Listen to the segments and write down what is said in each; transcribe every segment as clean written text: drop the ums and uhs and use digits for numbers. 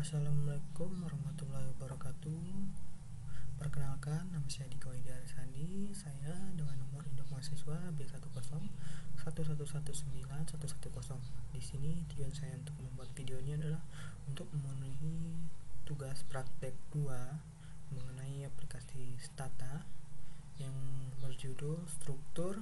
Assalamualaikum warahmatullahi wabarakatuh. Perkenalkan, nama saya Diko Sandi. Saya dengan nomor induk mahasiswa B1011119110. Di sini tujuan saya untuk membuat video ini adalah untuk memenuhi tugas praktek 2 mengenai aplikasi Stata yang berjudul struktur,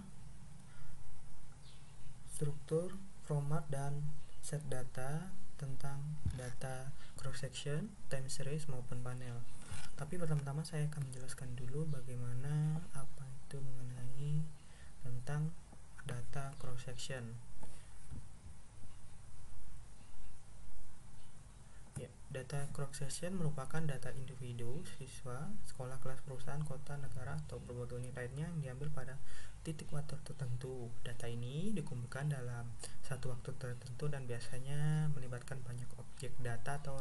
format, dan set data tentang data cross section, time series maupun panel. Tapi pertama-tama saya akan menjelaskan dulu bagaimana apa itu mengenai tentang data cross section. Ya, data cross section merupakan data individu, siswa, sekolah, kelas, perusahaan, kota, negara, atau berbagai unit lainnya yang diambil pada titik waktu tertentu. Data ini dikumpulkan dalam satu waktu tertentu dan biasanya melibatkan banyak objek data atau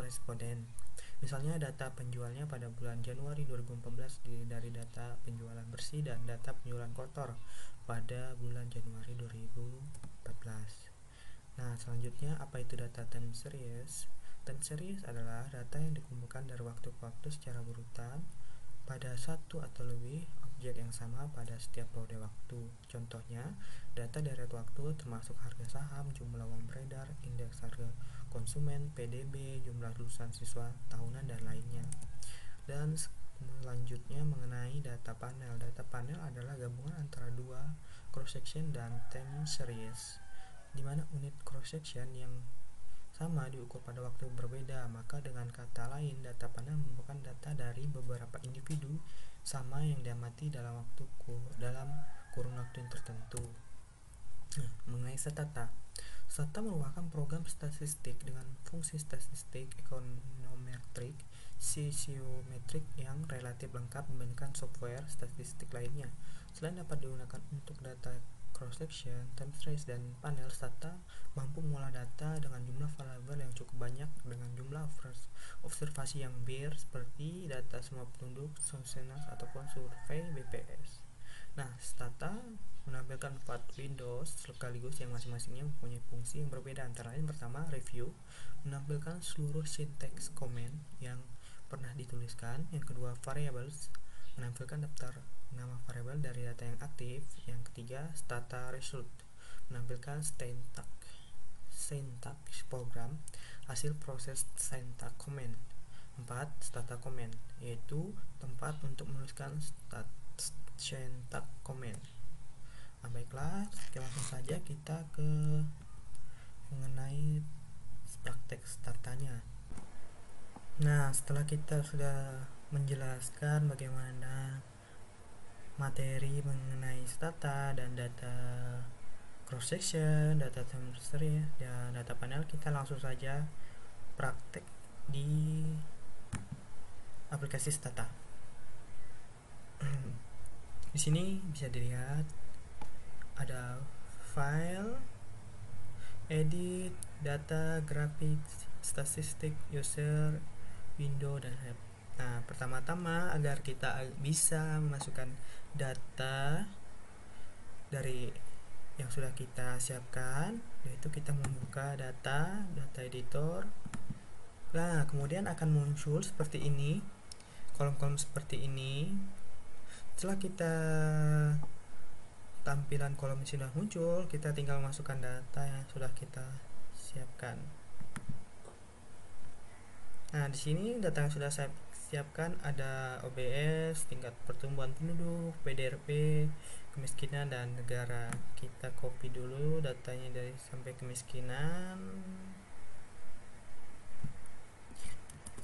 responden. Misalnya data penjualnya pada bulan Januari 2014 dari data penjualan bersih dan data penjualan kotor pada bulan Januari 2014. Nah, selanjutnya apa itu data time series? Time series adalah data yang dikumpulkan dari waktu ke waktu secara berurutan pada satu atau lebih objek yang sama pada setiap periode waktu. Contohnya, data deret waktu termasuk harga saham, jumlah uang beredar, indeks harga konsumen, PDB, jumlah lulusan siswa tahunan, dan lainnya. Dan selanjutnya mengenai data panel. Data panel adalah gabungan antara dua cross section dan time series, di mana unit cross section yang sama diukur pada waktu berbeda. Maka dengan kata lain, data panel merupakan data dari beberapa individu sama yang diamati dalam kurun waktu yang tertentu. Mengenai Stata merupakan program statistik dengan fungsi statistik, ekonometrik, sosiometrik yang relatif lengkap dibandingkan software statistik lainnya. Selain dapat digunakan untuk data cross section, time series, dan panel, Stata mampu mengolah data dengan jumlah variabel yang cukup banyak dengan jumlah observasi yang bir, seperti data semua penduduk, census, ataupun survei BPS. Nah, Stata menampilkan 4 windows sekaligus yang masing-masingnya mempunyai fungsi yang berbeda. Antara lain, pertama, review, menampilkan seluruh syntax comment yang pernah dituliskan. Yang kedua, variables, menampilkan daftar nama variabel dari data yang aktif. Yang ketiga, Stata result, menampilkan syntax program, hasil proses syntax comment. 4. Stata comment, yaitu tempat untuk menuliskan syntax comment. Nah, baiklah, langsung saja kita ke mengenai praktek Statanya. Nah, setelah kita sudah menjelaskan bagaimana materi mengenai Stata dan data cross section, data time series, dan data panel, kita langsung saja praktek di aplikasi Stata. Di sini bisa dilihat ada file, edit, data, grafik, statistik, user, window, dan help. Nah, pertama-tama agar kita bisa memasukkan data dari yang sudah kita siapkan, yaitu kita membuka data editor. Nah, kemudian akan muncul seperti ini, kolom-kolom seperti ini. Setelah kita tampilan kolom sudah muncul, kita tinggal masukkan data yang sudah kita siapkan. Nah, di sini data yang sudah saya siapkan ada OBS, tingkat pertumbuhan penduduk, PDRP, kemiskinan, dan negara. Kita copy dulu datanya dari sampai kemiskinan.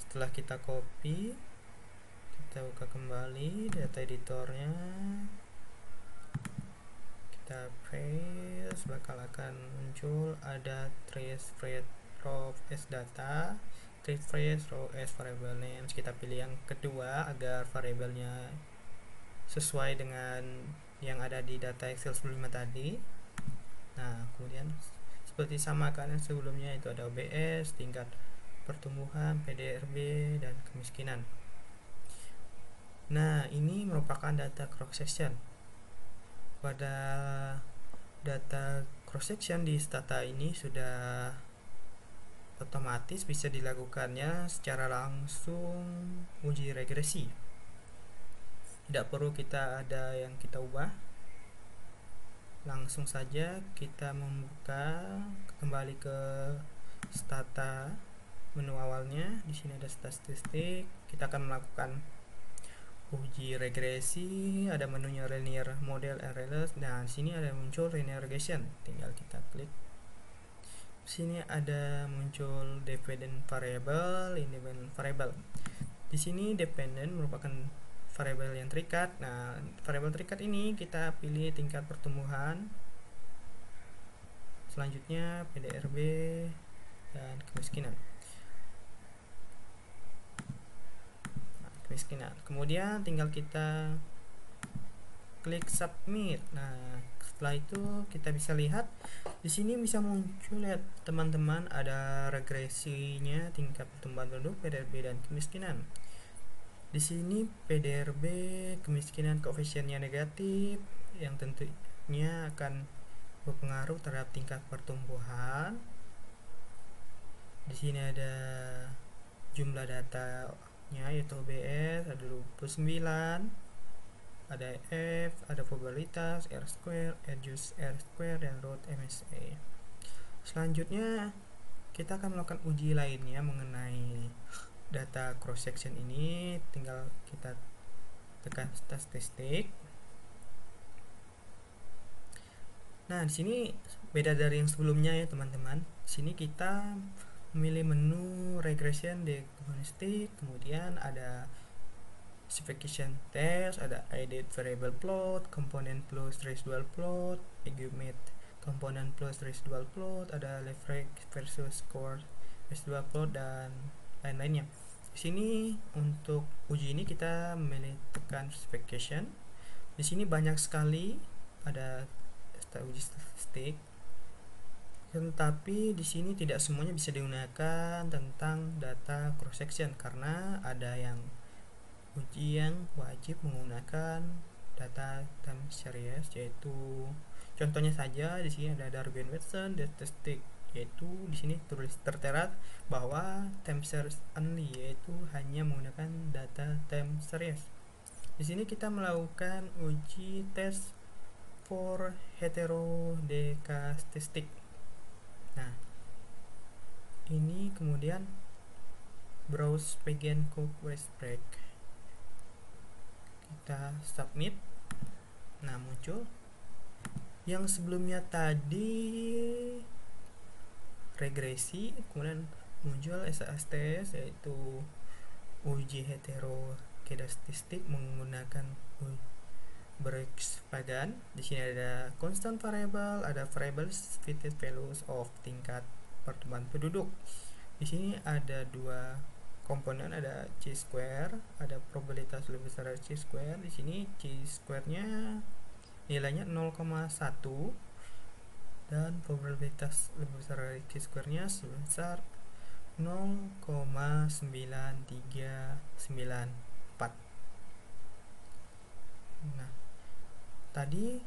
Setelah kita copy, kita buka kembali data editornya, kita press, bakal akan muncul ada trace row as data, trace row as variable names. Kita pilih yang kedua agar variabelnya sesuai dengan yang ada di data Excel sebelumnya tadi. Nah, kemudian seperti sama kan yang sebelumnya, itu ada OBS, tingkat pertumbuhan, PDRB, dan kemiskinan. Nah, ini merupakan data cross section. Pada data cross section di Stata ini sudah otomatis bisa dilakukannya secara langsung uji regresi, tidak perlu kita ada yang kita ubah. Langsung saja kita membuka, kembali ke stata, menu awalnya. Di sini ada statistik, kita akan melakukan uji regresi. Ada menunya linear model RLS. Nah, di sini ada muncul linear regression, tinggal kita klik. Di sini ada muncul dependent variable, independent variable. Di sini dependent merupakan variabel yang terikat. Nah, variabel terikat ini kita pilih tingkat pertumbuhan. Selanjutnya PDRB dan kemiskinan. Kemudian tinggal kita klik submit. Nah, setelah itu kita bisa lihat di sini bisa muncul ya teman-teman, ada regresinya tingkat pertumbuhan penduduk, PDRB dan kemiskinan. Di sini PDRB kemiskinan koefisiennya negatif, yang tentunya akan berpengaruh terhadap tingkat pertumbuhan. Di sini ada jumlah datanya yaitu OBS ada 29, ada F, ada probabilitas, R square, radius R square, dan root MSA. Selanjutnya kita akan melakukan uji lainnya mengenai data cross section ini. Tinggal kita tekan statistik. Nah, di sini beda dari yang sebelumnya ya teman-teman. Di sini kita memilih menu regression diagnostic, kemudian ada specification test, ada edit variable plot, component plus residual plot, argument component plus residual plot, ada leverage versus score residual plot, dan lain-lainnya. Di sini untuk uji ini kita memilih tekan specification. Di sini banyak sekali ada uji statistik, tetapi di sini tidak semuanya bisa digunakan tentang data cross section karena ada yang uji yang wajib menggunakan data time series, yaitu contohnya saja di sini ada Darwin-Watson statistik, yaitu di sini tulis tertera bahwa time series only, yaitu hanya menggunakan data time series. Di sini kita melakukan uji tes for heterodekastistik. Nah, ini kemudian browse begin cook waste break, kita submit. Nah, muncul yang sebelumnya tadi regresi, kemudian muncul SASTS yaitu uji heterodekastistik menggunakan Brooks-Pagan. Di sini ada constant variable, ada variables fitted values of tingkat pertumbuhan penduduk. Di sini ada dua komponen, ada C square, ada probabilitas lebih besar dari C square. Di sini C square-nya nilainya 0,1 dan probabilitas lebih besar dari C square-nya sebesar 0,9394. Nah, tadi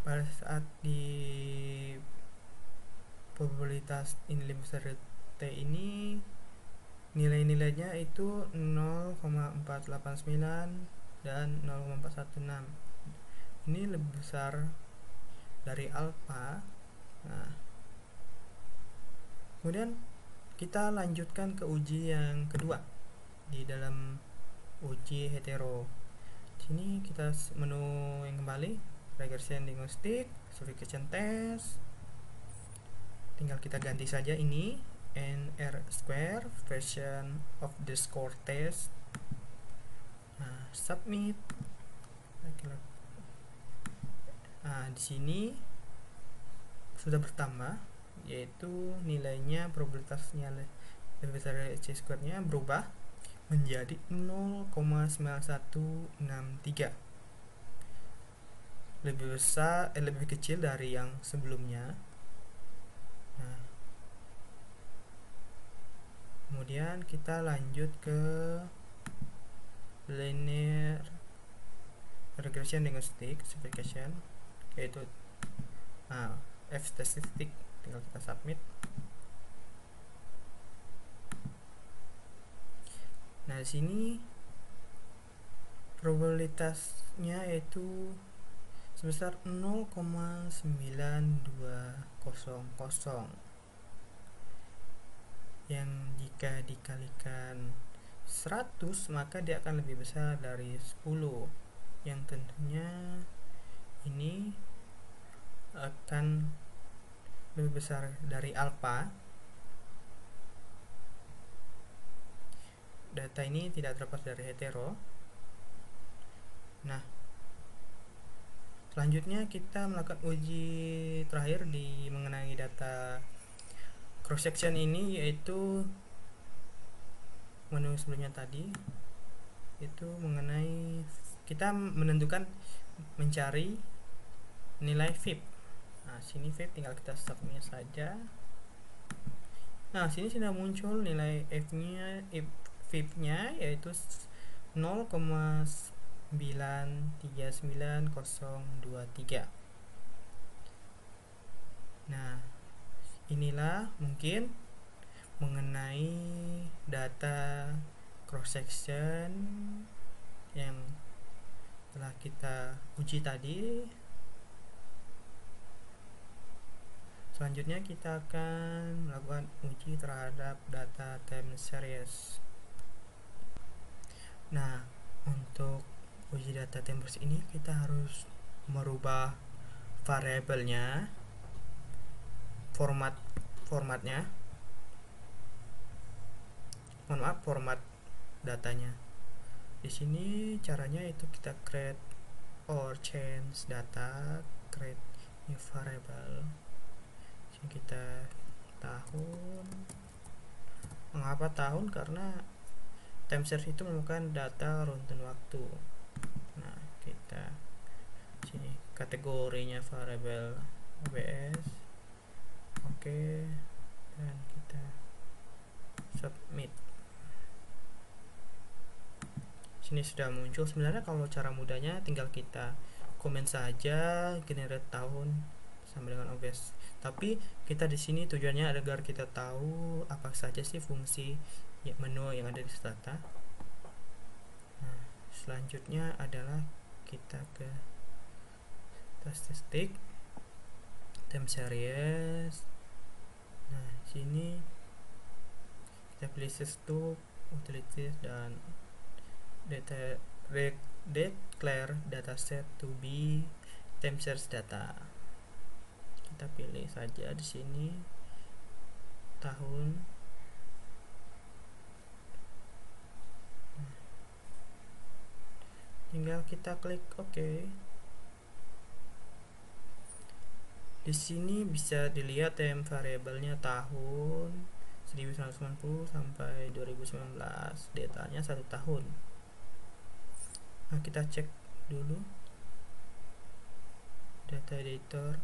pada saat di probabilitas ini lebih besar dari T ini nilai-nilainya itu 0,489 dan 0,416. Ini lebih besar dari alfa. Nah, kemudian kita lanjutkan ke uji yang kedua di dalam uji hetero. Sini kita menu yang kembali regression diagnostic, specification test. Tinggal kita ganti saja ini NR square version of the score test. Nah, submit. Nah, di sini sudah bertambah, yaitu nilainya probabilitasnya lebih besar dari C square-nya berubah menjadi 0,9163, lebih kecil dari yang sebelumnya. Nah, kemudian kita lanjut ke linear regression diagnostic specification, yaitu F statistik. tinggal kita submit. Nah, di sini probabilitasnya yaitu sebesar 0,9200, yang jika dikalikan 100 maka dia akan lebih besar dari 10, yang tentunya ini akan lebih besar dari alfa. Data ini tidak terlepas dari hetero. Nah, selanjutnya kita melakukan uji terakhir di mengenai data cross section ini, yaitu menu sebelumnya tadi, itu mengenai kita menentukan mencari nilai VIP. Nah, sini VIP tinggal kita submit saja. Nah, sini sudah muncul nilai VIP-nya yaitu 0,939023. Nah, inilah mungkin mengenai data cross section yang telah kita uji tadi. Selanjutnya kita akan melakukan uji terhadap data time series. Nah, untuk uji data time series ini kita harus merubah variabelnya, format datanya. Di sini caranya itu kita create or change data, create new variable. Sini kita tahun. Mengapa tahun? Karena time series itu merupakan data runtun waktu. Nah, kita sini kategorinya variable OBS. Oke, dan kita submit. Sini sudah muncul. Sebenarnya kalau cara mudahnya tinggal kita komen saja generate tahun sama dengan OBS. Tapi kita di sini tujuannya agar kita tahu apa saja sih fungsi menu yang ada di data. Nah, selanjutnya adalah kita ke statistik, time series. Nah, sini kita pilih system, utilities, dan declare dataset to be time series data. Kita pilih saja di sini tahun. Tinggal kita klik OK. Di sini bisa dilihat time variabelnya tahun 1990 sampai 2019, datanya 1 tahun. Nah, kita cek dulu data editor.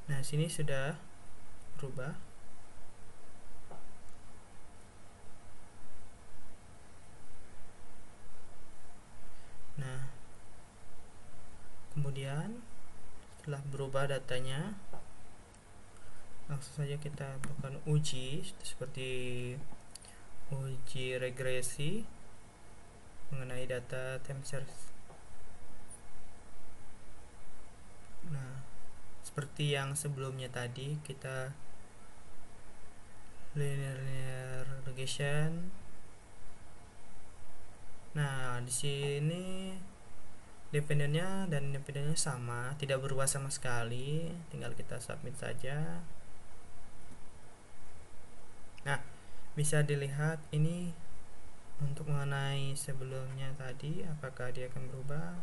Nah, sini sudah berubah. Nah, kemudian setelah berubah datanya, langsung saja kita akan uji seperti uji regresi mengenai data time series. Nah, seperti yang sebelumnya tadi, kita linear regression. Nah, di sini dependennya dan independennya sama, tidak berubah sama sekali. Tinggal kita submit saja. Nah, bisa dilihat ini untuk mengenai sebelumnya tadi, apakah dia akan berubah.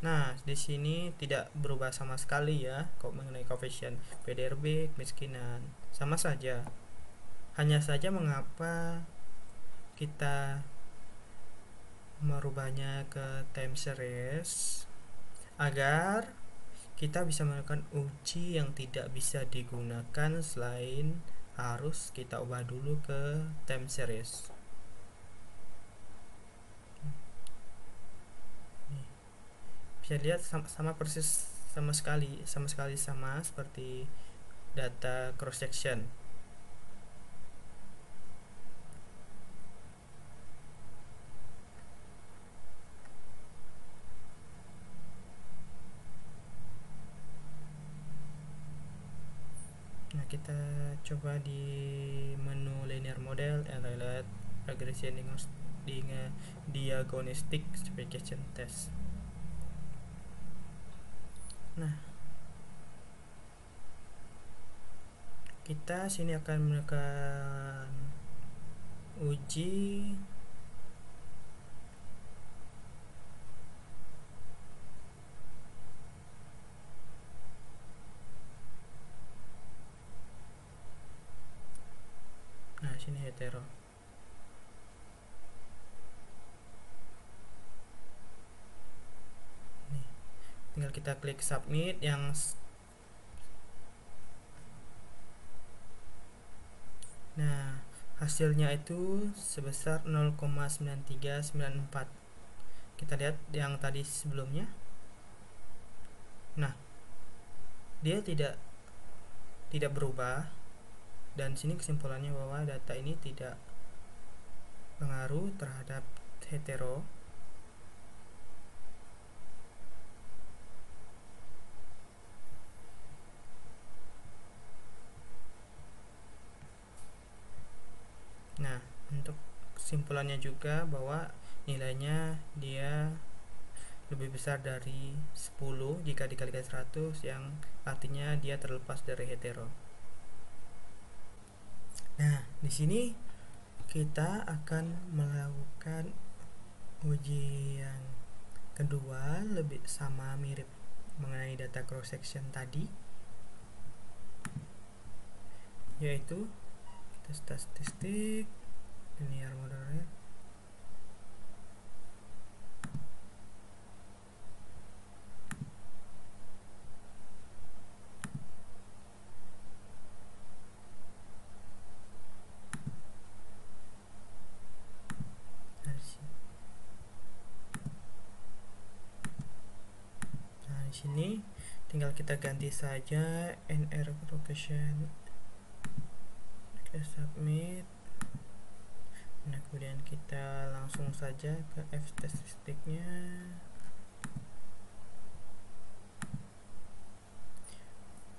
Nah, di sini tidak berubah sama sekali ya. Kalau mengenai koefisien PDRB, kemiskinan, sama saja. Hanya saja mengapa kita merubahnya ke time series agar kita bisa melakukan uji yang tidak bisa digunakan selain harus kita ubah dulu ke time series. Bisa lihat sama persis, sama sekali sama seperti data cross section. Nah, kita coba di menu linear model, evaluate regression diagnostic specification test. Nah, kita sini akan menekan uji sini hetero. Nih, tinggal kita klik submit yang nah, hasilnya itu sebesar 0,9394. Kita lihat yang tadi sebelumnya. Nah, dia tidak berubah, dan sini kesimpulannya bahwa data ini tidak pengaruh terhadap hetero. Nah, untuk kesimpulannya juga bahwa nilainya dia lebih besar dari 10 jika dikalikan 100, yang artinya dia terlepas dari hetero. Nah, di sini kita akan melakukan uji yang kedua, lebih sama mirip mengenai data cross section tadi, yaitu kita statistik linear model. Sini tinggal kita ganti saja NR location, kita submit. Nah, kemudian kita langsung saja ke F statistiknya.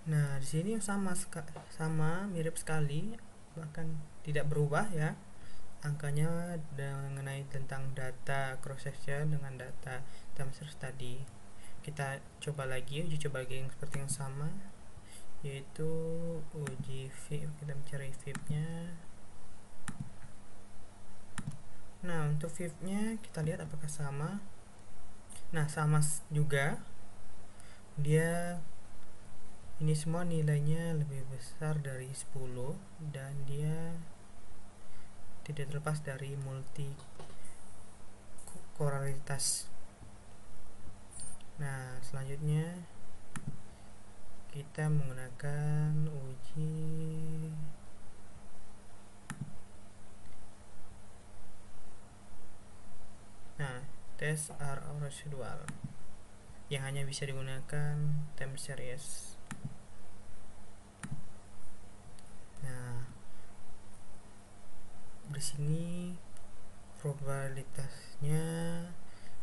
Nah, di sini sama mirip sekali, bahkan tidak berubah ya angkanya mengenai tentang data cross section dengan data time series tadi. Kita coba lagi uji coba yang seperti yang sama, yaitu uji VIP. Kita mencari VIP-nya. Nah, untuk VIP-nya kita lihat apakah sama. Nah, sama juga. Dia ini semua nilainya lebih besar dari 10, dan dia tidak terlepas dari multi korelalitas. Nah, selanjutnya kita menggunakan uji tes R residual yang hanya bisa digunakan time series. Nah, di sini probabilitasnya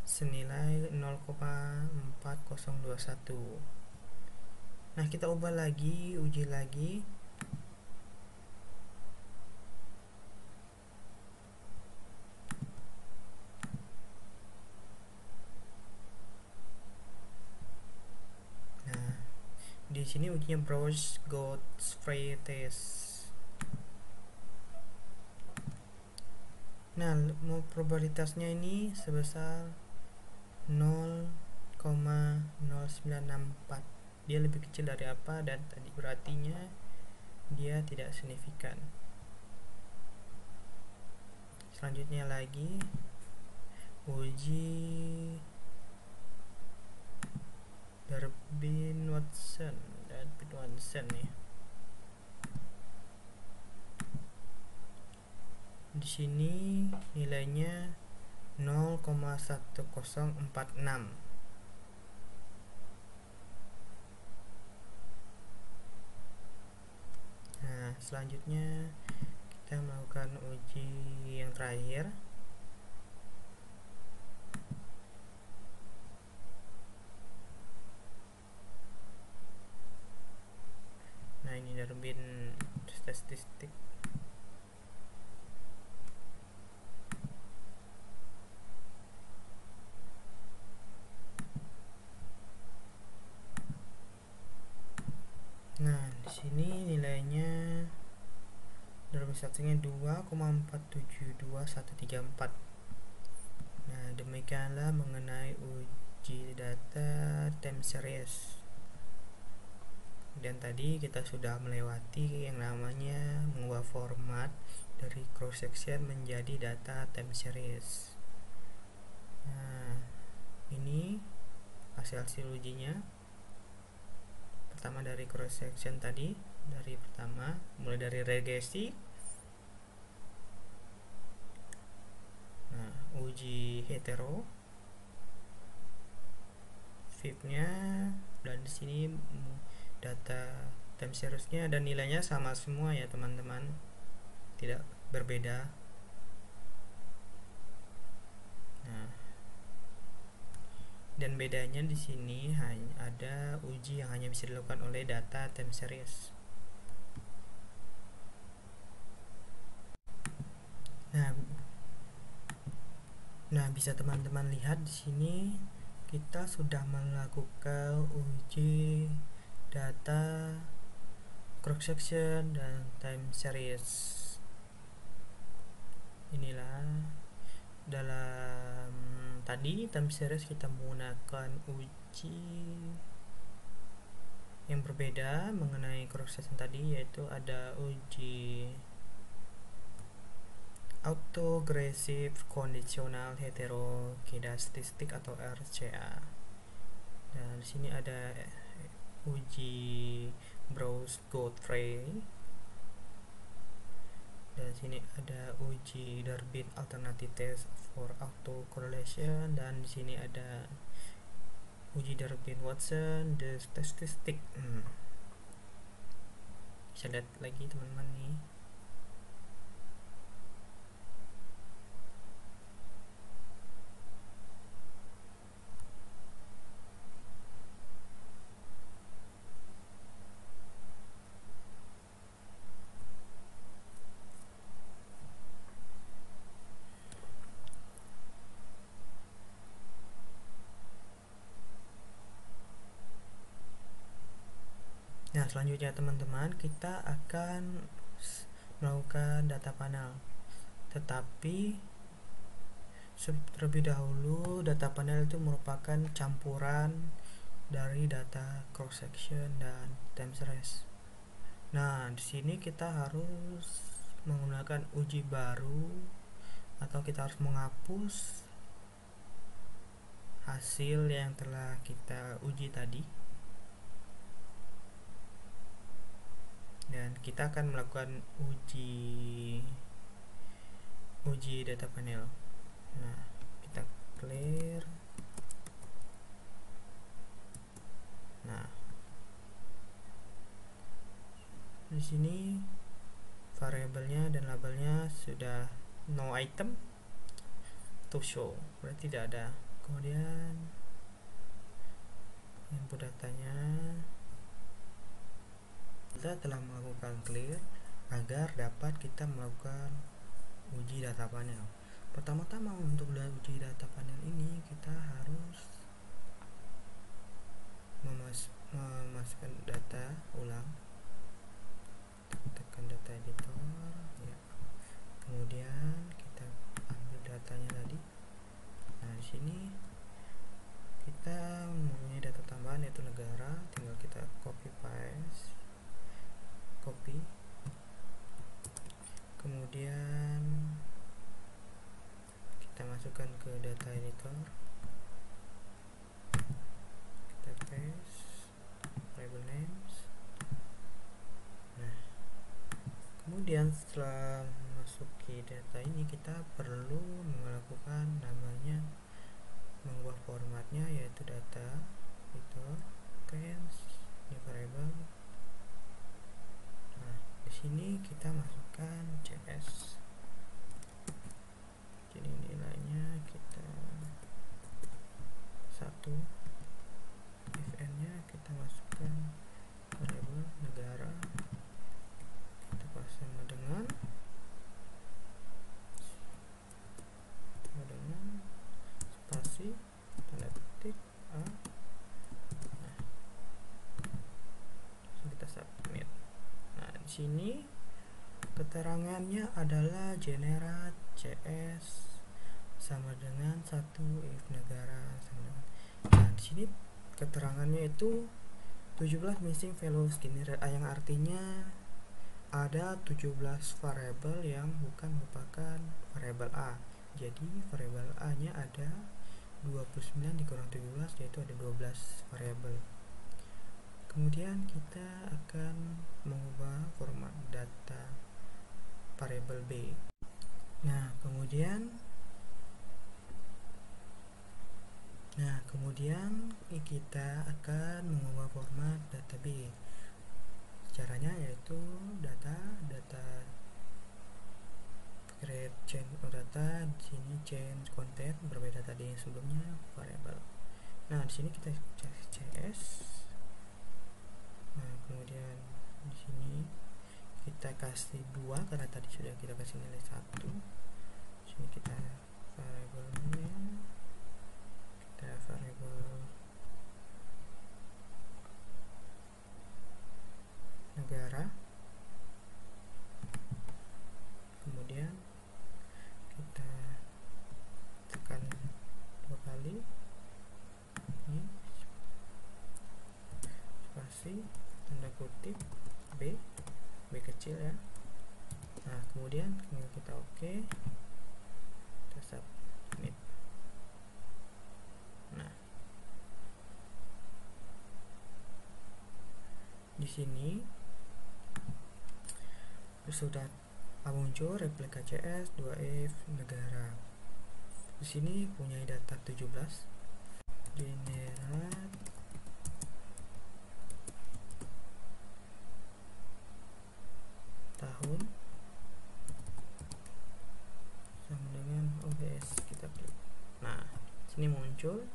senilai 0,4021. Nah, kita ubah lagi, uji lagi. Nah, di sini ujinya browse Godfrey test. Nah, probabilitasnya ini sebesar 0,0964. Dia lebih kecil dari apa, dan tadi berartinya dia tidak signifikan. Selanjutnya lagi uji Durbin Watson nih. Di sini nilainya 0,1046. Nah, selanjutnya kita melakukan uji yang terakhir. Nah, ini Durbin statistik. Nah, di sini nilainya Durbin statistiknya 2,472134. Nah, demikianlah mengenai uji data time series. Dan tadi kita sudah melewati yang namanya mengubah format dari cross section menjadi data time series. Nah, ini hasil ujinya. Pertama dari cross section tadi, dari pertama mulai dari regresi. Nah, uji hetero, VIP-nya, dan di sini data time seriesnya dan nilainya sama semua ya teman-teman, tidak berbeda. Nah, dan bedanya di sini hanya ada uji yang hanya bisa dilakukan oleh data time series. Nah, bisa teman-teman lihat di sini kita sudah melakukan uji data cross section dan time series. Inilah dalam tadi time series kita menggunakan uji yang berbeda mengenai cross section tadi, yaitu ada uji autogressive conditional heterokidastistik atau RCA. Dan di sini ada uji Brous-Godfrey. Dan di sini ada uji Durbin alternative test for autocorrelation, dan di sini ada uji Durbin Watson the statistic. Bisa lihat lagi teman-teman nih. Nah, selanjutnya teman-teman, kita akan melakukan data panel. Tetapi terlebih dahulu data panel itu merupakan campuran dari data cross section dan time series. Nah, di sini kita harus menggunakan uji baru, atau kita harus menghapus hasil yang telah kita uji tadi. Dan kita akan melakukan uji data panel. Nah, kita clear. Nah, di sini variabelnya dan labelnya sudah no item to show, berarti tidak ada. Kemudian input datanya, kita telah melakukan clear agar dapat kita melakukan uji data panel. Pertama-tama untuk uji data panel ini kita harus memasukkan data ulang, tekan data editor ya. Kemudian kita ambil datanya tadi. Nah, di sini kita mempunyai data tambahan yaitu negara, tinggal kita copy paste, kemudian kita masukkan ke data editor, kita paste variable names. Nah, kemudian setelah masuki data ini, kita perlu melakukan namanya mengubah formatnya, yaitu data editor paste new variable. Nah, di sini kita masukkan CS. Jadi nilainya kita 1, fn nya kita masukkan variable negara, kita sama dengan spasi tanda petik A. Nah, kita submit. Nah, di sini keterangannya adalah generate CS sama dengan 1 if negara sama dengan. Nah, di sini keterangannya itu 17 missing values generate, yang artinya ada 17 variabel yang bukan merupakan variabel A. Jadi variabel A nya ada 29 dikurang 17, yaitu ada 12 variabel. Kemudian kita akan mengubah format data variabel B. Nah, kemudian kita akan mengubah format data B. Caranya yaitu data create change data, di sini change content berbeda tadi yang sebelumnya variabel. Nah, di sini kita cek CS. Nah, kemudian di sini kita kasih 2 karena tadi sudah kita kasih nilai 1. Di sini kita variabelnya variabel negara, kemudian kita tekan 2 kali ini spasi tanda kutip B kecil ya. Nah, kemudian kita oke, kita submit. Nah, di sini sudah muncul replika CS 2if negara. Di sini punya data 17, generate tahun sama dengan OBS, kita klik. Nah, sini muncul.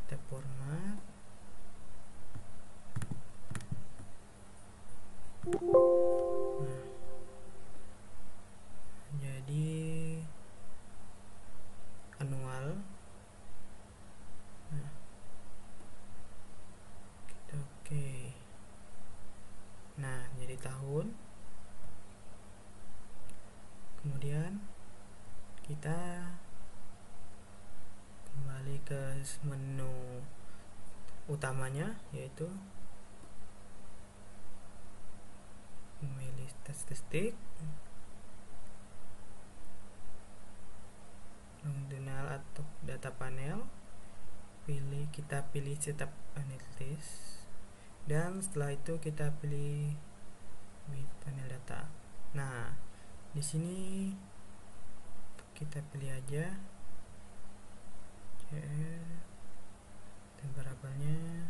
Kita format. Nah, jadi annual. Nah, kita oke. Nah, jadi tahun. Kemudian kita kembali ke menu utamanya, yaitu memilih statistik, longitudinal atau data panel, kita pilih setup analysis, dan setelah itu kita pilih panel data. Nah, di sini kita pilih aja dan variabelnya.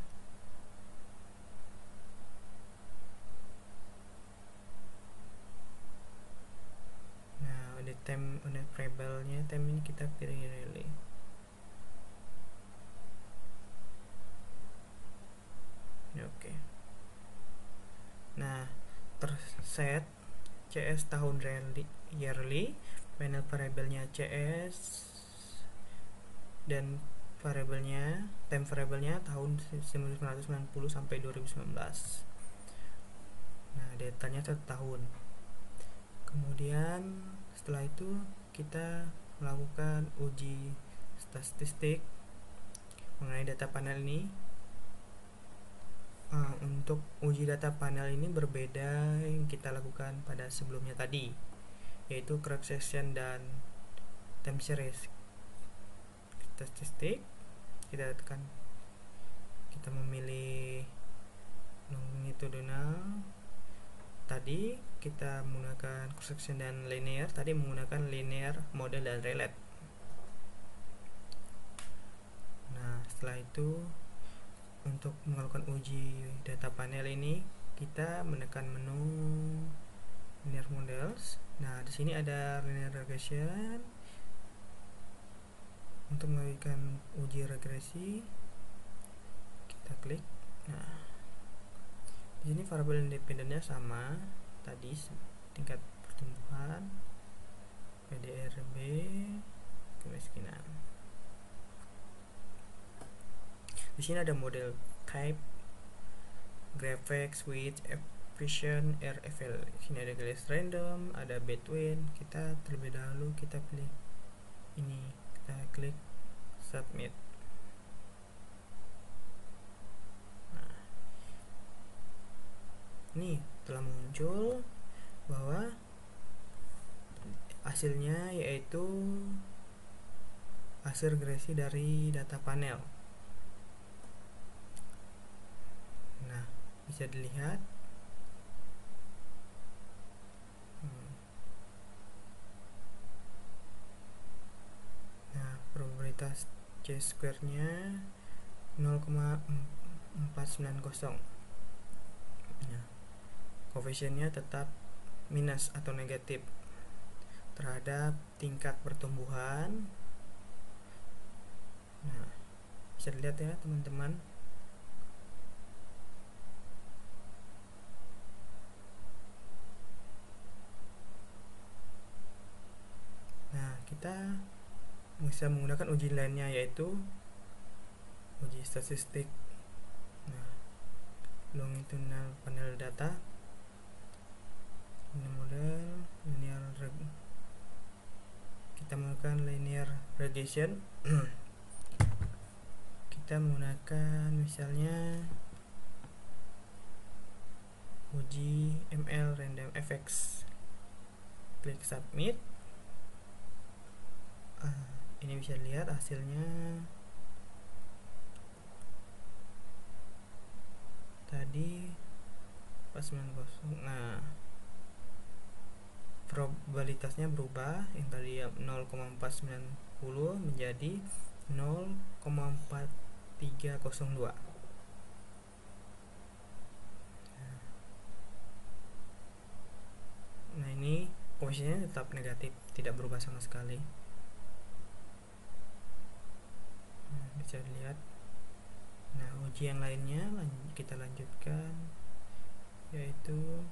Nah, di unit variabelnya ini kita pilih relay. Oke. Nah, terset CS tahun yearly, panel variabelnya CS, dan variabelnya time variabelnya tahun 1990 sampai 2019. Nah, datanya 1 tahun. Kemudian setelah itu kita melakukan uji statistik mengenai data panel ini. untuk uji data panel ini berbeda yang kita lakukan pada sebelumnya tadi, yaitu cross section dan time series. Statistik, kita tekan, kita memilih longitudinal. Tadi kita menggunakan cross section dan linear, tadi menggunakan linear, model, dan relate. Nah, setelah itu untuk melakukan uji data panel ini kita menekan menu linear models. Nah, di sini ada linear regression. Untuk melakukan uji regresi kita klik. Nah, di sini variabel independennya sama tadi, tingkat pertumbuhan, PDRB, kemiskinan. Di sini ada model type, graphics, width, efficient, RFL. Di sini ada garis random, ada between. Kita terlebih dahulu kita pilih ini, kita klik submit. Nah, ini telah muncul bahwa hasilnya yaitu hasil regresi dari data panel. Nah, bisa dilihat nah, probabilitas C-square nya 0,490. Nah, koefisiennya tetap minus atau negatif terhadap tingkat pertumbuhan. Nah, bisa dilihat ya teman-teman. Nah, kita bisa menggunakan uji lainnya, yaitu uji statistik. Nah, longitudinal panel data, ini model linear, kita menggunakan linear regression. Kita menggunakan misalnya uji ML random FX, klik submit. Ini bisa lihat hasilnya tadi 490. Nah, probabilitasnya berubah, yang tadi 0,490 menjadi 0,4302. Nah, ini posisinya tetap negatif, tidak berubah sama sekali. Bisa dilihat. Nah, uji yang lainnya kita lanjutkan, yaitu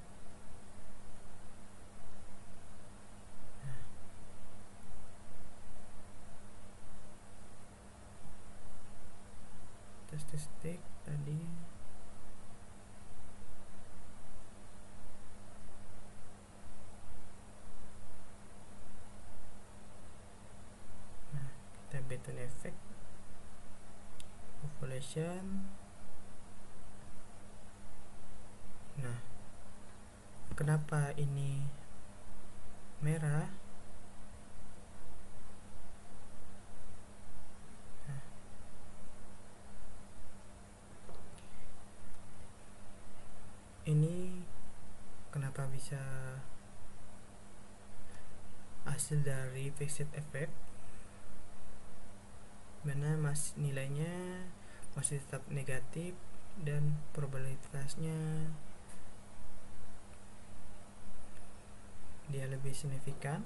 statistik tadi. Nah, kita Between effect, population. Nah, kenapa ini merah? Nah, ini kenapa bisa hasil dari fixed effect, mana nilainya masih tetap negatif dan probabilitasnya dia lebih signifikan.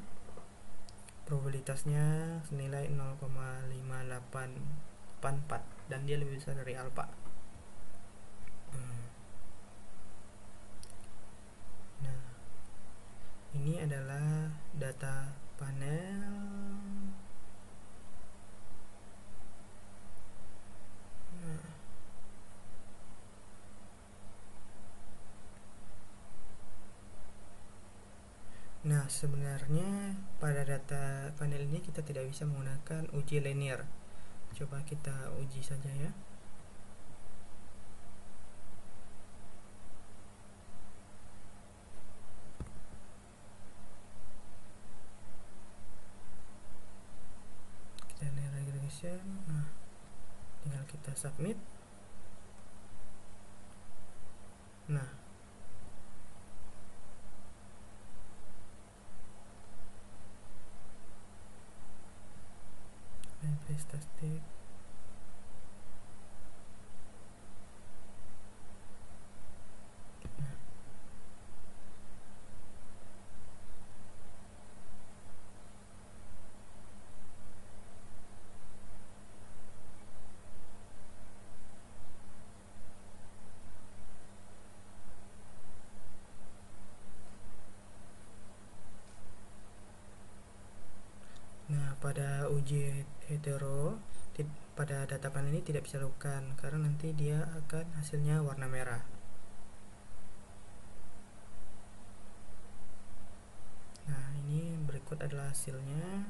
Probabilitasnya senilai 0,5884 dan dia lebih besar dari alpha. Nah, ini adalah data panel. Nah, sebenarnya pada data panel ini kita tidak bisa menggunakan uji linear. Coba kita uji saja ya. selection. Nah, tinggal kita submit. Nah, statistik. Nah, pada uji hetero pada data panel ini tidak bisa dilakukan karena nanti dia akan hasilnya warna merah. Nah, ini berikut adalah hasilnya.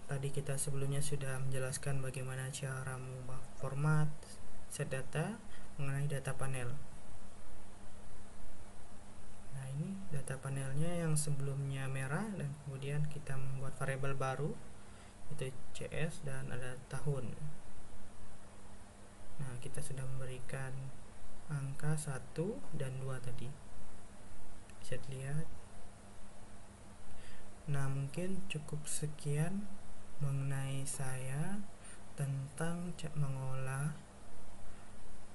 Tadi kita sebelumnya sudah menjelaskan bagaimana cara mengubah format set data mengenai data panel. Nah, ini data panelnya yang sebelumnya merah dan kemudian kita membuat variabel baru itu CS dan ada tahun. Nah, kita sudah memberikan angka 1 dan 2 tadi. Bisa dilihat. Nah, mungkin cukup sekian mengenai saya tentang mengolah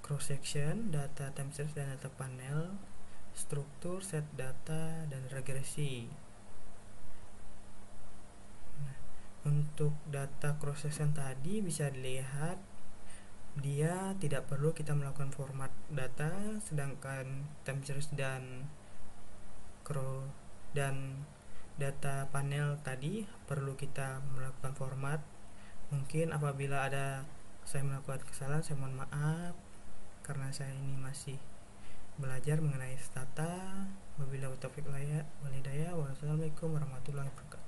cross section, data time series dan data panel, struktur set data dan regresi. Nah, untuk data cross section tadi bisa dilihat dia tidak perlu kita melakukan format data, sedangkan time series dan data panel tadi perlu kita melakukan format. Mungkin apabila ada saya melakukan kesalahan, saya mohon maaf karena saya ini masih belajar mengenai stata. Wabillahi taufiq walhidayah. Wassalamualaikum warahmatullahi wabarakatuh.